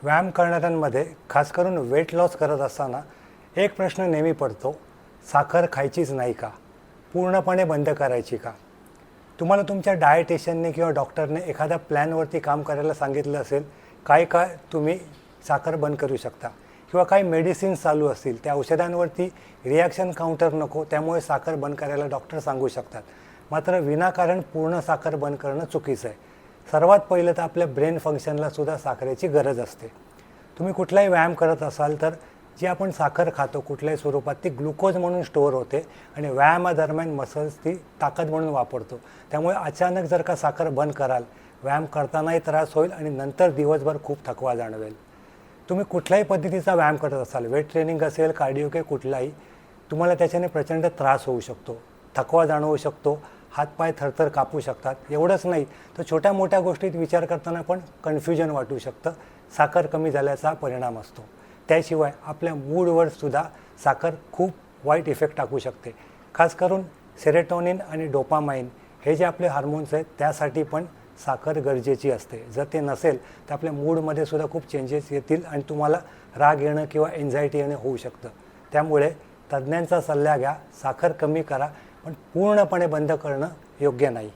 व्यायाम करणाऱ्यांमध्ये खास करून वेट लॉस करत असताना एक प्रश्न नेहमी पडतो, साखर खायचीच नाही का? पूर्णपणे बंद करायची का? तुम्हाला तुमच्या डायटिशियनने किंवा डॉक्टरने एखाद्या प्लॅनवरती काम करायला सांगितलं असेल, काय काय तुम्ही साखर बंद करू शकता किंवा काही मेडिसिन्स चालू असतील, त्या औषधांवरती रिॲक्शन काउंटर नको, त्यामुळे साखर बंद करायला डॉक्टर सांगू शकतात. मात्र विनाकारण पूर्ण साखर बंद करणं चुकीचं आहे. सर्वात पहिलं तर आपल्या ब्रेन फंक्शनला सुद्धा साखरेची गरज असते. तुम्ही कुठलाही व्यायाम करत असाल तर जी आपण साखर खातो कुठल्याही स्वरूपात ती ग्लुकोज म्हणून स्टोअर होते आणि व्यायामादरम्यान मसल्स ती ताकद म्हणून वापरतो. त्यामुळे अचानक जर का साखर बंद कराल, व्यायाम करतानाही त्रास होईल आणि नंतर दिवसभर खूप थकवा जाणवेल. तुम्ही कुठल्याही पद्धतीचा व्यायाम करत असाल, वेट ट्रेनिंग असेल, कार्डिओ के कुठलाही, तुम्हाला त्याच्याने प्रचंड त्रास होऊ शकतो, थकवा जाणवू शकतो, हातपाय थरथर कापू शकतात. एवढंच नाही तर छोट्या मोठ्या गोष्टीत विचार करताना पण कन्फ्युजन वाटू शकतं. साखर कमी झाल्याचा परिणाम असतो. त्याशिवाय आपल्या मूडवर सुद्धा साखर खूप वाईट इफेक्ट टाकू शकते. खास करून सेरोटोनिन आणि डोपामाइन हे जे आपले हार्मोन्स आहेत त्यासाठी पण साखर गरजेची असते. जर ते नसेल तर आपल्या मूडमध्ये सुद्धा खूप चेंजेस येतील आणि तुम्हाला राग येणं किंवा एन्झायटी येणं होऊ शकतं. त्यामुळे तज्ज्ञांचा सल्ला घ्या, साखर कमी करा, पण पूर्णपणे बंद करणं योग्य नाही.